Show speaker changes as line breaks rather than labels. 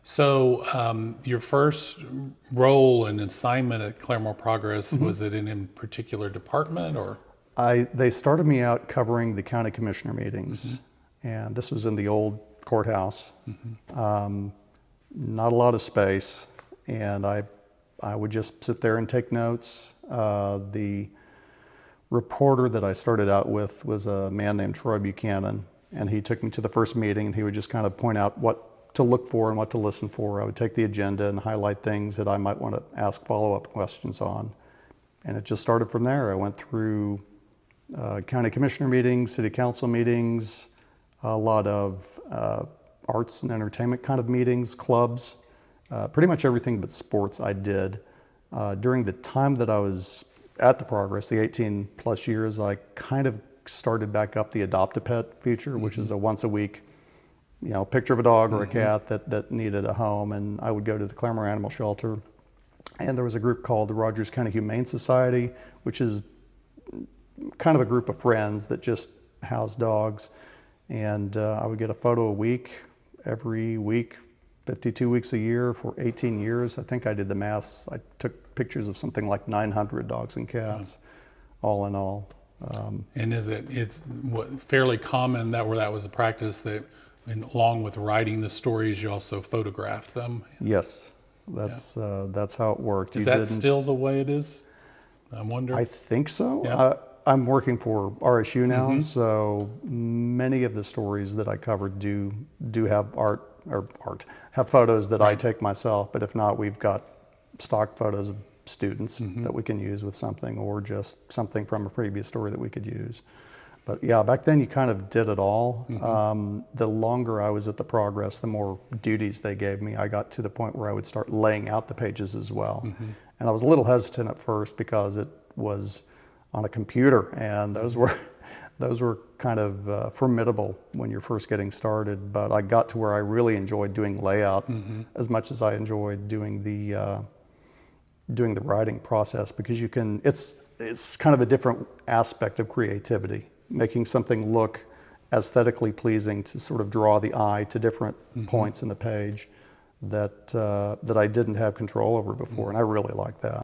So your first role and assignment at Claremore Progress, was it in a particular department or?
They started me out covering the county commissioner meetings, and this was in the old courthouse. Not a lot of space, and I would just sit there and take notes. The reporter that I started out with was a man named Troy Buchanan, and he took me to the first meeting, and he would just kind of point out what to look for and what to listen for. I would take the agenda and highlight things that I might want to ask follow-up questions on. And it just started from there. I went through county commissioner meetings, city council meetings, a lot of arts and entertainment kind of meetings, clubs, pretty much everything but sports I did. During the time that I was at the Progress, the 18 plus years, I kind of started back up the Adopt a Pet feature, which is a once a week, picture of a dog or a cat that needed a home. And I would go to the Claremore Animal Shelter. And there was a group called the Rogers County Humane Society, which is kind of a group of friends that just house dogs. And I would get a photo a week, every week, 52 weeks a year for 18 years. I think I did the maths. I took pictures of something like 900 dogs and cats, all in all.
And it's fairly common that was a practice that, along with writing the stories, you also photographed them?
Yes, that's how it worked.
Is that still the way it is? I wonder.
I think so.
Yeah.
I'm working for RSU now, so many of the stories that I covered do have have photos that I take myself. But if not, we've got stock photos of students that we can use with something, or just something from a previous story that we could use. But yeah, back then you kind of did it all. The longer I was at the Progress, the more duties they gave me. I got to the point where I would start laying out the pages as well. And I was a little hesitant at first because it was on a computer, and those were kind of formidable when you're first getting started. But I got to where I really enjoyed doing layout as much as I enjoyed doing the writing process, because it's kind of a different aspect of creativity, making something look aesthetically pleasing to sort of draw the eye to different points in the page that I didn't have control over before, and I really like that.